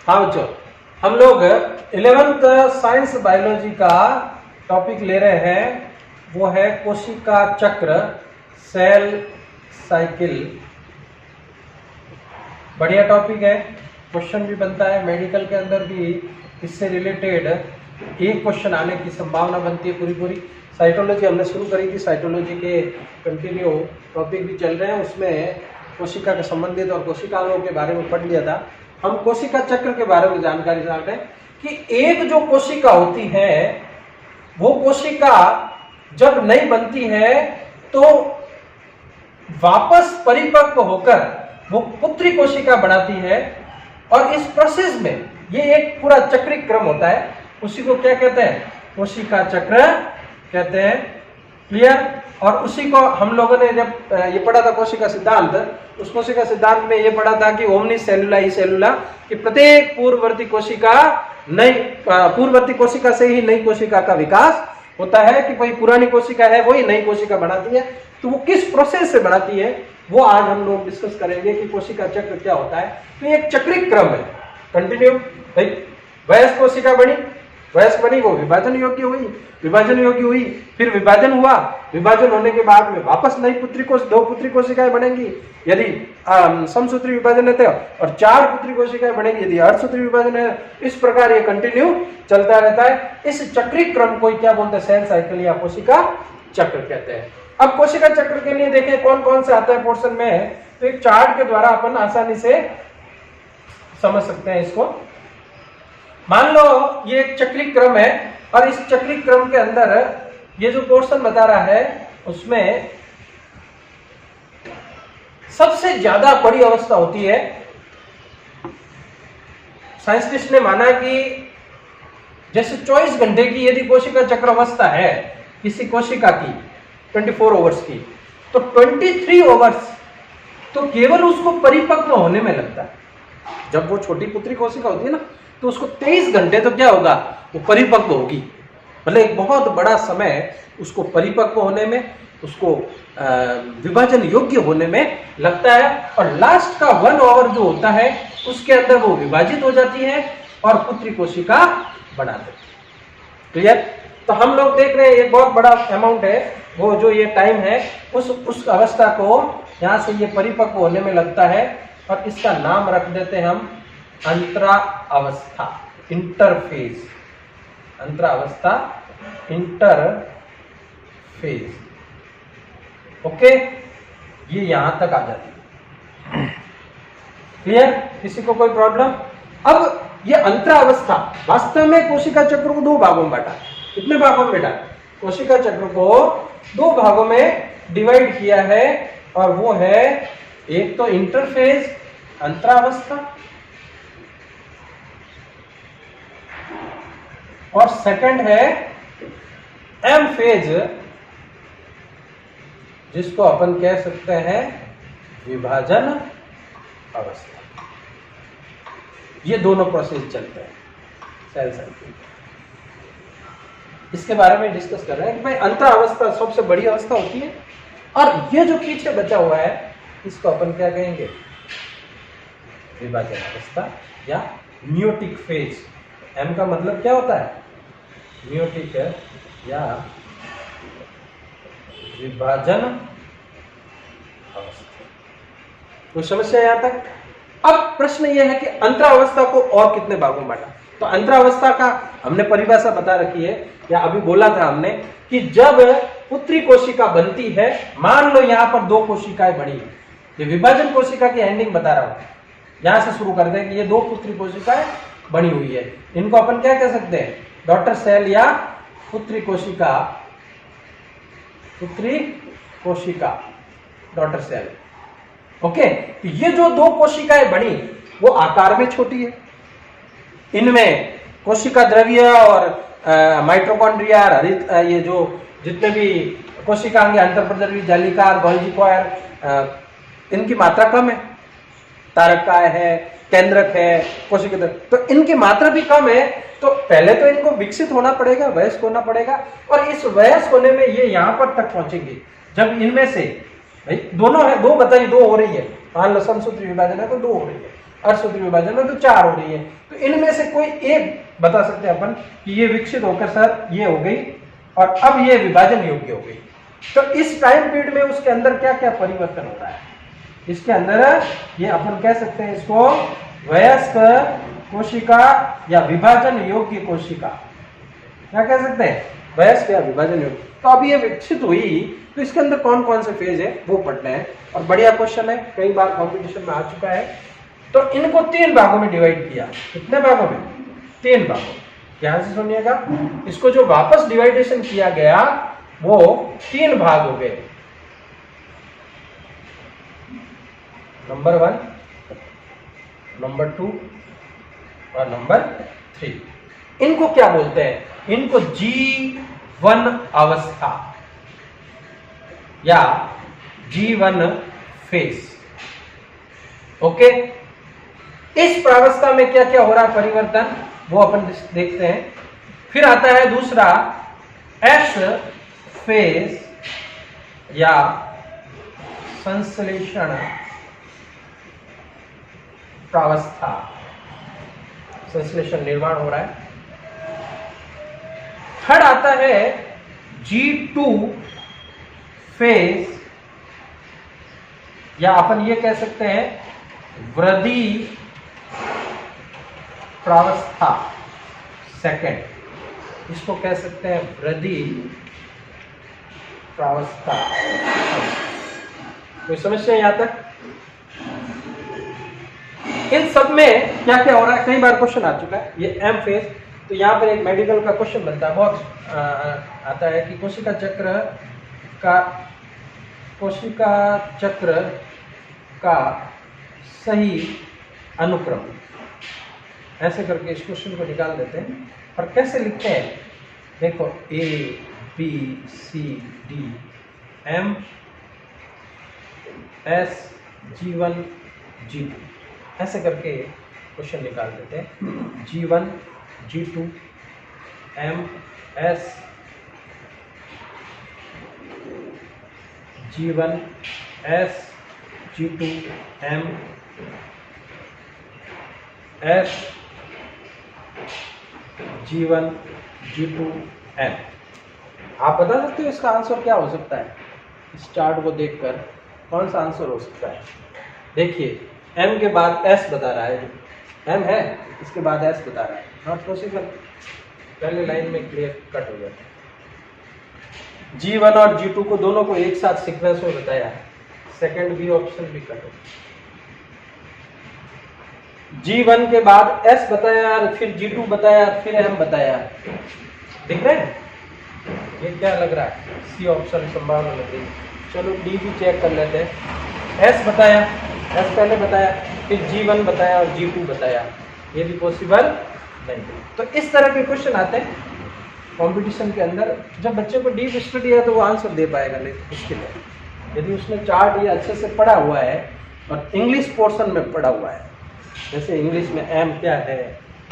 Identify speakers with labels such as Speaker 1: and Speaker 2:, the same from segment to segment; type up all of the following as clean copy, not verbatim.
Speaker 1: हाँ बच्चों, हम लोग 11th साइंस बायोलॉजी का टॉपिक ले रहे हैं, वो है कोशिका चक्र, सेल साइकिल। बढ़िया टॉपिक है, क्वेश्चन भी बनता है मेडिकल के अंदर भी, इससे रिलेटेड एक क्वेश्चन आने की संभावना बनती है पूरी। साइटोलॉजी हमने शुरू करी थी, साइटोलॉजी के कंटिन्यू टॉपिक भी चल रहे हैं, उसमें कोशिका के संबंधित और कोशिकाओं के बारे में पढ़ लिया था। हम कोशिका चक्र के बारे में जानकारी चाहते हैं कि एक जो कोशिका होती है, वो कोशिका जब नहीं बनती है तो वापस परिपक्व होकर वो पुत्री कोशिका बनाती है, और इस प्रोसेस में ये एक पूरा चक्रिक क्रम होता है, उसी को क्या कहते हैं? कोशिका चक्र कहते हैं। क्लियर? और उसी को हम लोगों ने जब ये पढ़ा था कोशिका सिद्धांत, उस कोशिका सिद्धांत में ये पढ़ा था कि ओमनी सेलुला ई सेलुला, कि प्रत्येक पूर्ववर्ती कोशिका से ही नई कोशिका का विकास होता है, कि भाई पुरानी कोशिका है वही नई कोशिका बनाती है। तो वो किस प्रोसेस से बनाती है वो आज हम लोग डिस्कस करेंगे कि कोशिका चक्र क्या होता है। तो ये एक चक्रिक क्रम है। कंटिन्यू भाई, वयस्क कोशिका बनी, वयस्क बनी, वो विभाजन योग्य हुई, विभाजन योग्य हुई, फिर विभाजन हुआ, विभाजन होने के बाद में वापस नई दो पुत्री कोशिकाएं बनेंगी यदि समसूत्री विभाजन है, और 4 पुत्री कोशिकाएं बनेंगी यदि अर्धसूत्री विभाजन है। इस प्रकार ये कंटिन्यू चलता रहता है। इस चक्रिक क्रम को क्या बोलते हैं? सेल साइकिल या कोशिका चक्र कहते हैं। अब कोशिका चक्र के लिए देखें कौन कौन से आता है पोर्शन में, तो एक चार्ट के द्वारा अपन आसानी से समझ सकते हैं इसको। मान लो ये एक चक्रिक क्रम है, और इस चक्रिक क्रम के अंदर ये जो पोर्शन बता रहा है उसमें सबसे ज्यादा बड़ी अवस्था होती है। साइंटिस्ट ने माना कि जैसे 24 घंटे की यदि कोशिका चक्र अवस्था है किसी कोशिका की 24 ओवर्स की, तो 23 ओवर्स तो केवल उसको परिपक्व होने में लगता है। जब वो छोटी पुत्री कोशिका होती है ना, तो उसको 23 घंटे तो क्या होगा, वो परिपक्व होगी। मतलब एक बहुत बड़ा समय उसको परिपक्व होने में, उसको विभाजन योग्य होने में लगता है, और लास्ट का 1 आवर जो होता है उसके अंदर वो विभाजित हो जाती है और पुत्री कोशिका बना देती है। क्लियर? तो हम लोग देख रहे हैं एक बहुत बड़ा अमाउंट है, वो जो ये टाइम है उस अवस्था को यहाँ से ये परिपक्व होने में लगता है, और इसका नाम रख देते हैं हम अंतरा अवस्था, इंटरफेज। अंतरा अवस्था, इंटरफेज। ओके, ये यहां तक आ जाती है। क्लियर? किसी को कोई प्रॉब्लम? अब ये अंतरा अवस्था वास्तव में कोशिका चक्र को 2 भागों में बांटा। कितने भागों में बेटा? कोशिका चक्र को 2 भागों में डिवाइड किया है, और वो है एक तो इंटरफेज अंतरावस्था, और सेकंड है एम फेज, जिसको अपन कह सकते हैं विभाजन अवस्था। ये दोनों प्रोसेस चलते हैं सेल साइकिल। इसके बारे में डिस्कस कर रहे हैं कि भाई अंतरावस्था सबसे बड़ी अवस्था होती है, और ये जो पीछे बचा हुआ है इसको अपन क्या कहेंगे? विभाजन अवस्था या मियोटिक फेज। एम का मतलब क्या होता है? मियोटिक या विभाजन अवस्था। कोई समस्या यहां तक? अब प्रश्न यह है कि अंतरावस्था को और कितने भागों में बांटा। तो अंतरावस्था का हमने परिभाषा बता रखी है, या अभी बोला था हमने कि जब पुत्री कोशिका बनती है, मान लो यहां पर 2 कोशिकाएं बनी है, ये विभाजन कोशिका की एंडिंग बता रहा हूं, यहां से शुरू करते हैं कि ये 2 पुत्री कोशिकाएं बनी हुई है। इनको अपन क्या कह सकते हैं? डॉटर सेल या पुत्री कोशिका। पुत्री कोशिका, डॉटर सेल। ओके, तो ये जो 2 कोशिकाएं बनी वो आकार में छोटी है। इनमें कोशिका द्रव्य और माइटोकॉन्ड्रिया, ये जो जितने भी कोशिकांग, अंतर्प्रद्रवी, जालिका, गोल्जी कॉयर, इनकी मात्रा कम है। तारकाय है, केंद्रक है, कोशिका, तो इनकी मात्रा भी कम है। तो पहले तो इनको विकसित होना पड़ेगा, वयस्क होना पड़ेगा, और इस वयस्क होने में ये यहां पर तक पहुंचेंगे जब इनमें से भाई दोनों है, 2 बताइए, 2 हो रही है, मान लो समसूत्री विभाजन है तो 2 हो रही है, अर्धसूत्री विभाजन में तो 4 हो रही है, तो इनमें से कोई एक बता सकते हैं अपन कि ये विकसित होकर सर ये हो गई और अब ये विभाजन योग्य हो गई। तो इस टाइम पीरियड में उसके अंदर क्या क्या परिवर्तन हो रहा है, इसके अंदर ये अपन कह सकते हैं इसको वयस्क कोशिका या विभाजन योग्य कोशिका, क्या कह सकते हैं, वयस्क या विभाजन योग्य। तो अब ये विकसित हुई तो इसके अंदर कौन कौन से फेज है वो पढ़ना है, और बढ़िया क्वेश्चन है, कई बार कॉम्पिटिशन में आ चुका है। तो इनको 3 भागों में डिवाइड किया, कितने भागों में, 3 भागों। ध्यान से सुनिएगा, इसको जो वापस डिवाइडेशन किया गया वो 3 भाग हो गए, नंबर 1, नंबर 2 और नंबर 3। इनको क्या बोलते हैं, इनको G1 अवस्था या G1 फेज। ओके, इस प्रावस्था में क्या क्या हो रहा है परिवर्तन वो अपन देखते हैं। फिर आता है दूसरा S फेज या संश्लेषण प्रावस्था, संश्लेषण निर्माण हो रहा है। थर्ड आता है G2 फेज या अपन ये कह सकते हैं वृद्धि प्रावस्था, सेकंड, इसको कह सकते हैं वृद्धि प्रावस्था। कोई समस्या यहां तक? इन सब में क्या क्या हो रहा है, कई बार क्वेश्चन आ चुका है। ये M फेज, तो यहाँ पर एक मेडिकल का क्वेश्चन बनता है, बहुत आता है कि कोशिका चक्र का सही अनुक्रम, ऐसे करके इस क्वेश्चन को निकाल देते हैं। और कैसे लिखते हैं, देखो A B C D M S G1 G2, ऐसे करके क्वेश्चन निकाल देते हैं। G1 G2 M S G1 S G2 M S G1 G2 M। आप बता सकते हो इसका आंसर क्या हो सकता है, इस चार्ट को देखकर कौन सा आंसर हो सकता है? देखिए M के बाद S बता रहा है, M है, इसके बाद S बता रहा है, नॉट पॉसिबल, पहले लाइन में क्लियर कट हो जाता है। G1 और G2 को दोनों को एक साथ सीक्वेंस में बताया, सेकंड बी ऑप्शन भी कट हो। G1 के बाद S बताया, फिर G2 बताया, फिर M बताया, दिख रहे हैं? ये क्या लग रहा है, सी ऑप्शन संभावना लग रही है। चलो डी भी चेक कर लेते हैं। S बताया, S पहले बताया, फिर G1 बताया और G2 बताया, ये भी पॉसिबल नहीं। तो इस तरह के क्वेश्चन आते हैं कंपटीशन के अंदर। जब बच्चे को डीप स्टडी है तो वो आंसर दे पाएगा, नहीं तो मुश्किल है। यदि उसने चार्ट ये अच्छे से पढ़ा हुआ है और इंग्लिश पोर्शन में पढ़ा हुआ है, जैसे इंग्लिश में M क्या है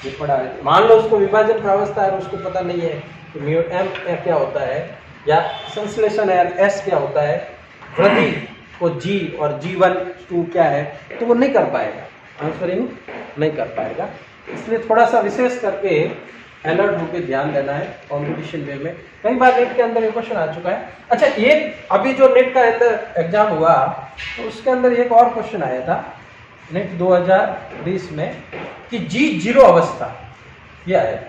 Speaker 1: ये पढ़ा है, मान लो उसको विभाजन प्रावस्था है और उसको पता नहीं है कि M क्या होता है या संश्लेषण है S क्या होता है, वृद्धि को G और G1 क्या है, तो वो नहीं कर पाएगा, आंसरिंग नहीं कर पाएगा। इसलिए थोड़ा सा विशेष करके अलर्ट होकर ध्यान देना है कंपटीशन वे में। कई बार नेट के अंदर ये क्वेश्चन आ चुका है। अच्छा, एक अभी जो नेट का अंदर एग्जाम हुआ तो उसके अंदर एक और क्वेश्चन आया था नेट 2020 में कि G0 अवस्था ये आया,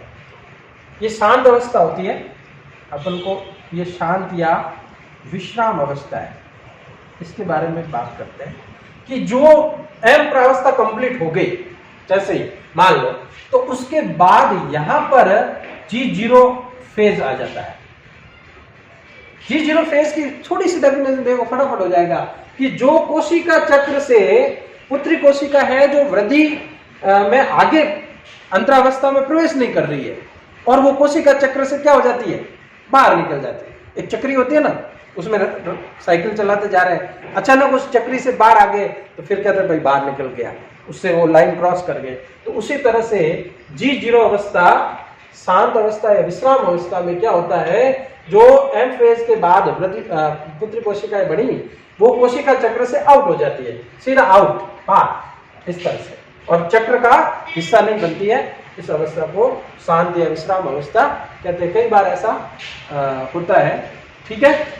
Speaker 1: ये शांत अवस्था होती है, अपन को ये शांत या विश्राम अवस्था है, इसके बारे में बात करते हैं कि जो M प्रावस्था कंप्लीट हो गई जैसे ही मान लो, तो उसके बाद यहां पर G0 फेज आ जाता है। G0 फेज की थोड़ी सी डेफिनेशन देखो, फटाफट हो जाएगा कि जो कोशिका चक्र से पुत्री कोशिका है जो वृद्धि में आगे अंतरावस्था में प्रवेश नहीं कर रही है और वो कोशिका चक्र से क्या हो जाती है, बाहर निकल जाती है। एक चक्री होती है ना, उसमें साइकिल चलाते जा रहे हैं, अचानक उस चक्री से बाहर आ गए तो फिर कहते हैं भाई बाहर निकल गया, उससे वो लाइन क्रॉस कर गए। तो उसी तरह से G0 अवस्था, शांत अवस्था या विश्राम अवस्था में क्या होता है, जो M फेज के बाद पुत्री कोशिकाएं बनी वो कोशिका चक्र से आउट हो जाती है, सीधा आउट, बाहर, इस तरह से। और चक्र का हिस्सा नहीं बनती है, इस अवस्था को शांत या विश्राम अवस्था कहते हैं। कई बार ऐसा होता है, ठीक है।